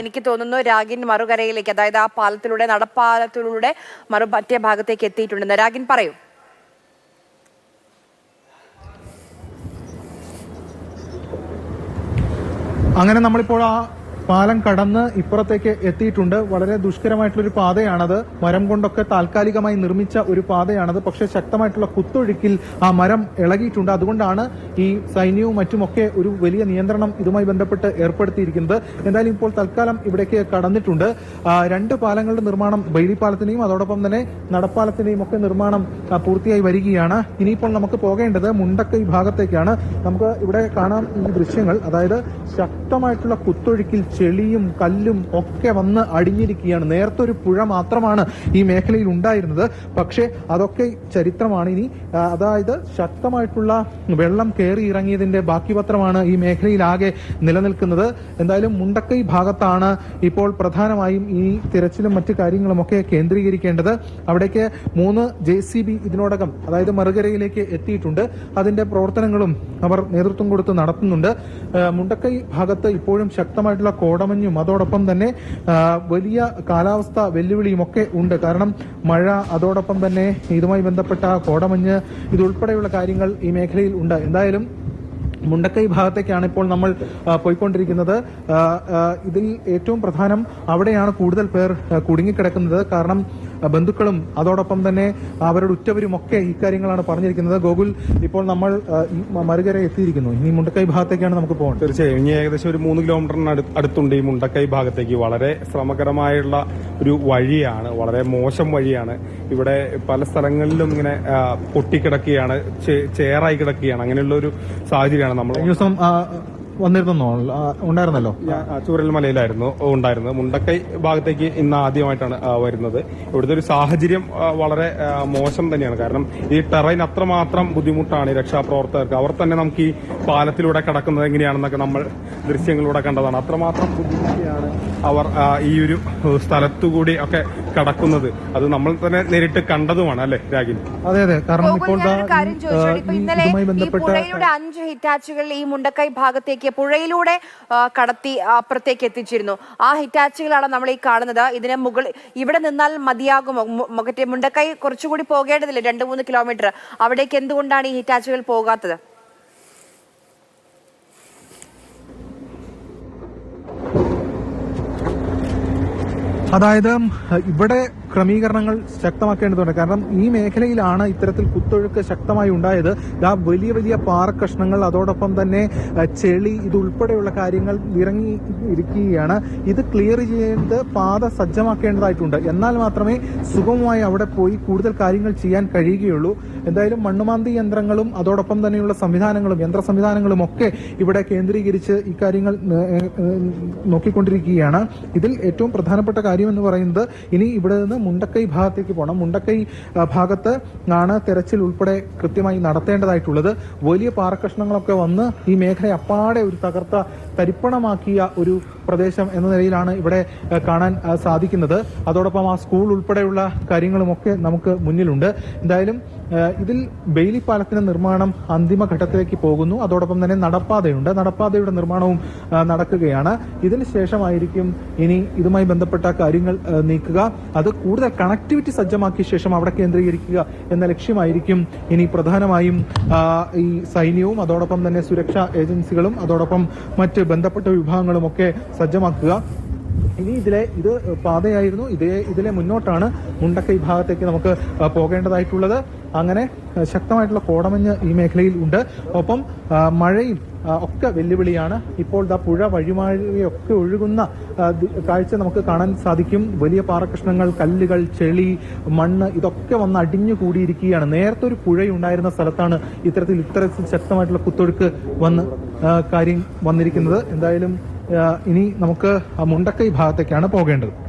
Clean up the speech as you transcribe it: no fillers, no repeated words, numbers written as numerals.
എനിക്ക് തോന്നുന്നു രാഗിൻ മറുകരയിലേക്ക്, അതായത് ആ പാലത്തിലൂടെ, നടപ്പാലത്തിലൂടെ മറ്റേ ഭാഗത്തേക്ക് എത്തിയിട്ടുണ്ടെന്ന്. രാഗിൻ പറയൂ. അങ്ങനെ നമ്മളിപ്പോൾ ആ പാലം കടന്ന് ഇപ്പുറത്തേക്ക് എത്തിയിട്ടുണ്ട്. വളരെ ദുഷ്കരമായിട്ടുള്ളൊരു പാതയാണത്. മരം കൊണ്ടൊക്കെ താൽക്കാലികമായി നിർമ്മിച്ച ഒരു പാതയാണത്. പക്ഷേ ശക്തമായിട്ടുള്ള കുത്തൊഴുക്കിൽ ആ മരം ഇളകിയിട്ടുണ്ട്. അതുകൊണ്ടാണ് ഈ സൈന്യവും മറ്റുമൊക്കെ ഒരു വലിയ നിയന്ത്രണം ഇതുമായി ബന്ധപ്പെട്ട് ഏർപ്പെടുത്തിയിരിക്കുന്നത്. എന്തായാലും ഇപ്പോൾ തൽക്കാലം ഇവിടേക്ക് കടന്നിട്ടുണ്ട്. രണ്ട് പാലങ്ങളുടെ നിർമ്മാണം, ബെയിലി പാലത്തിന്റെയും അതോടൊപ്പം തന്നെ നടപ്പാലത്തിന്റെയും ഒക്കെ നിർമ്മാണം പൂർത്തിയായി വരികയാണ്. ഇനിയിപ്പോൾ നമുക്ക് പോകേണ്ടത് മുണ്ടക്കൈ ഭാഗത്തേക്കാണ്. നമുക്ക് ഇവിടെ കാണാം ഈ ദൃശ്യങ്ങൾ. അതായത് ശക്തമായിട്ടുള്ള കുത്തൊഴുക്കിൽ ചെളിയും കല്ലും ഒക്കെ വന്ന് അടിഞ്ഞിരിക്കുകയാണ്. നേരത്തെ ഒരു പുഴ മാത്രമാണ് ഈ മേഖലയിൽ ഉണ്ടായിരുന്നത്. പക്ഷേ അതൊക്കെ ചരിത്രമാണ്. ഇനി അതായത് ശക്തമായിട്ടുള്ള വെള്ളം കയറി ഇറങ്ങിയതിന്റെ ബാക്കി പത്രമാണ് ഈ മേഖലയിലാകെ നിലനിൽക്കുന്നത്. എന്തായാലും മുണ്ടക്കൈ ഭാഗത്താണ് ഇപ്പോൾ പ്രധാനമായും ഈ തിരച്ചിലും മറ്റു കാര്യങ്ങളുമൊക്കെ കേന്ദ്രീകരിക്കേണ്ടത്. അവിടേക്ക് 3 JCB ഇതിനോടകം, അതായത് മറുകരയിലേക്ക് എത്തിയിട്ടുണ്ട്. അതിന്റെ പ്രവർത്തനങ്ങളും അവർ നേതൃത്വം കൊടുത്ത് നടത്തുന്നുണ്ട്. മുണ്ടക്കൈ ഭാഗത്ത് ഇപ്പോഴും ശക്തമായിട്ടുള്ള കോടമഞ്ഞും അതോടൊപ്പം തന്നെ വലിയ കാലാവസ്ഥ വെല്ലുവിളിയും ഒക്കെ ഉണ്ട്. കാരണം മഴ, അതോടൊപ്പം തന്നെ ഇതുമായി ബന്ധപ്പെട്ട കോടമഞ്ഞ്, ഇതുൾപ്പെടെയുള്ള കാര്യങ്ങൾ ഈ മേഖലയിൽ ഉണ്ട്. എന്തായാലും മുണ്ടക്കൈ ഭാഗത്തേക്കാണ് ഇപ്പോൾ നമ്മൾ പോയിക്കൊണ്ടിരിക്കുന്നത്. ഇതിൽ ഏറ്റവും പ്രധാനം അവിടെയാണ് കൂടുതൽ പേർ കുടുങ്ങിക്കിടക്കുന്നത്. കാരണം ബന്ധുക്കളും അതോടൊപ്പം തന്നെ അവരുടെ ഉറ്റവരുമൊക്കെ ഇക്കാര്യങ്ങളാണ് പറഞ്ഞിരിക്കുന്നത്. ഗോകുൽ, ഇപ്പോൾ നമ്മൾ മറുകര എത്തിയിരിക്കുന്നു. ഇനി മുണ്ടക്കൈ ഭാഗത്തേക്കാണ് നമുക്ക് പോകേണ്ടത്. തീർച്ചയായും ഇനി ഏകദേശം ഒരു 3 കിലോമീറ്ററിന് അടുത്തുണ്ട് ഈ മുണ്ടക്കൈ ഭാഗത്തേക്ക്. വളരെ ശ്രമകരമായുള്ള ഒരു വഴിയാണ്, വളരെ മോശം വഴിയാണ്. ഇവിടെ പല സ്ഥലങ്ങളിലും ഇങ്ങനെ പൊട്ടിക്കിടക്കുകയാണ്, ചേറായി കിടക്കുകയാണ്. അങ്ങനെയുള്ള ഒരു സാഹചര്യമാണ്. നമ്മൾ ദിവസം വന്നിരുന്നോ? ഉണ്ടായിരുന്നല്ലോ. ചൂരൽമലയിലായിരുന്നു ഉണ്ടായിരുന്നത്. മുണ്ടക്കൈ ഭാഗത്തേക്ക് ഇന്ന് ആദ്യമായിട്ടാണ് വരുന്നത്. ഇവിടുത്തെ ഒരു സാഹചര്യം വളരെ മോശം തന്നെയാണ്. കാരണം ഈ ടെറൈൻ അത്രമാത്രം ബുദ്ധിമുട്ടാണ് ഈ രക്ഷാപ്രവർത്തകർക്ക്. അവർ തന്നെ നമുക്ക് ഈ പാലത്തിലൂടെ കടക്കുന്നത് എങ്ങനെയാണെന്നൊക്കെ നമ്മൾ ദൃശ്യങ്ങളിലൂടെ കണ്ടതാണ്. അത്രമാത്രം ബുദ്ധിമുട്ടിയാണ് അവർ ഈ ഒരു സ്ഥലത്തുകൂടി ഒക്കെ കടക്കുന്നത്. അത് നമ്മൾ തന്നെ നേരിട്ട് കണ്ടതുമാണ്, അല്ലെ രാഗിനി? അതെ അതെ. കാരണം ഇപ്പോൾ ഇന്നലെ ഈ പുഴയുടെ 5 ഹിറ്റാച്ചുകൾ ഈ മുണ്ടക്കൈ ഭാഗത്തേക്ക് പുഴയിലൂടെ കടത്തി അപ്പുറത്തേക്ക് എത്തിച്ചിരുന്നു. ആ ഹിറ്റാച്ചുകളാണ് നമ്മൾ ഈ കാണുന്നത്. ഇതിന് മുകളിൽ ഇവിടെ നിന്നാൽ മതിയാകുമോ? മുണ്ടക്കൈ കുറച്ചുകൂടി പോകേണ്ടതില്ലേ, 2-3 കിലോമീറ്റർ? അവിടേക്ക് എന്തുകൊണ്ടാണ് ഈ ഹിറ്റാച്ചുകൾ പോകാത്തത്? അതായത് ഇവിടെ ക്രമീകരണങ്ങൾ ശക്തമാക്കേണ്ടതുണ്ട്. കാരണം ഈ മേഖലയിലാണ് ഇത്തരത്തിൽ കുത്തൊഴുക്ക് ശക്തമായി ഉണ്ടായത്. വലിയ വലിയ പാറക്കഷ്ണങ്ങൾ, അതോടൊപ്പം തന്നെ ചെളി, ഇതുൾപ്പെടെയുള്ള കാര്യങ്ങൾ ഇറങ്ങി ഇരിക്കുകയാണ്. ഇത് ക്ലിയർ ചെയ്ത് പാത സജ്ജമാക്കേണ്ടതായിട്ടുണ്ട്. എന്നാൽ മാത്രമേ സുഗമമായി അവിടെ പോയി കൂടുതൽ കാര്യങ്ങൾ ചെയ്യാൻ കഴിയുകയുള്ളൂ. എന്തായാലും മണ്ണുമാന്തി യന്ത്രങ്ങളും അതോടൊപ്പം തന്നെയുള്ള സംവിധാനങ്ങളും, യന്ത്ര സംവിധാനങ്ങളും ഒക്കെ ഇവിടെ കേന്ദ്രീകരിച്ച് ഇക്കാര്യങ്ങൾ നോക്കിക്കൊണ്ടിരിക്കുകയാണ്. ഇതിൽ ഏറ്റവും പ്രധാനപ്പെട്ട കാര്യം എന്ന് പറയുന്നത് ഇനി ഇവിടെ നിന്ന് മുണ്ടക്കൈ ഭാഗത്തേക്ക് പോകണം. മുണ്ടക്കൈ ഭാഗത്ത് ആണ് തെരച്ചിൽ ഉൾപ്പെടെ കൃത്യമായി നടത്തേണ്ടതായിട്ടുള്ളത്. വലിയ പാറക്കഷ്ണങ്ങളൊക്കെ വന്ന് ഈ മേഖല അപ്പാടെ ഒരു തകർത്ത തരിപ്പണമാക്കിയ ഒരു പ്രദേശം എന്ന നിലയിലാണ് ഇവിടെ കാണാൻ സാധിക്കുന്നത്. അതോടൊപ്പം ആ സ്കൂൾ ഉൾപ്പെടെയുള്ള കാര്യങ്ങളുമൊക്കെ നമുക്ക് മുന്നിലുണ്ട്. എന്തായാലും ഇതിൽ ബെയിലി പാലത്തിന്റെ നിർമ്മാണം അന്തിമഘട്ടത്തിലേക്ക് പോകുന്നു. അതോടൊപ്പം തന്നെ നടപ്പാതയുണ്ട്. നടപ്പാതയുടെ നിർമ്മാണവും നടക്കുകയാണ്. ഇതിന് ശേഷമായിരിക്കും ഇനി ഇതുമായി ബന്ധപ്പെട്ട കാര്യങ്ങൾ നീക്കുക. അത് കൂടുതൽ കണക്ടിവിറ്റി സജ്ജമാക്കിയ ശേഷം അവിടെ കേന്ദ്രീകരിക്കുക എന്ന ലക്ഷ്യമായിരിക്കും ഇനി പ്രധാനമായും ഈ സൈന്യവും അതോടൊപ്പം തന്നെ സുരക്ഷാ ഏജൻസികളും അതോടൊപ്പം മറ്റ് ബന്ധപ്പെട്ട വിഭാഗങ്ങളും ഒക്കെ സജ്ജമാക്കുക. ഇനി ഇത് പാതയായിരുന്നു. ഇതിലെ മുന്നോട്ടാണ് മുണ്ടക്കൈ ഭാഗത്തേക്ക് നമുക്ക് പോകേണ്ടതായിട്ടുള്ളത്. അങ്ങനെ ശക്തമായിട്ടുള്ള കോടമഞ്ഞ് ഈ മേഖലയിൽ ഉണ്ട്. ഒപ്പം മഴയും ഒക്കെ വെല്ലുവിളിയാണ്. ഇപ്പോൾ പുഴ വഴിമാഴിയൊക്കെ ഒഴുകുന്ന കാഴ്ച നമുക്ക് കാണാൻ സാധിക്കും. വലിയ പാറക്കഷ്ണങ്ങൾ, കല്ലുകൾ, ചെളി, മണ്ണ് ഇതൊക്കെ വന്ന് അടിഞ്ഞു കൂടിയിരിക്കുകയാണ്. നേരത്തെ ഒരു പുഴയുണ്ടായിരുന്ന സ്ഥലത്താണ് ഇത്തരത്തിൽ ശക്തമായിട്ടുള്ള കുത്തൊഴുക്ക് കാര്യം വന്നിരിക്കുന്നത്. എന്തായാലും ഇനി നമുക്ക് മുണ്ടക്കൈ ഭാഗത്തേക്കാണ് പോകേണ്ടത്.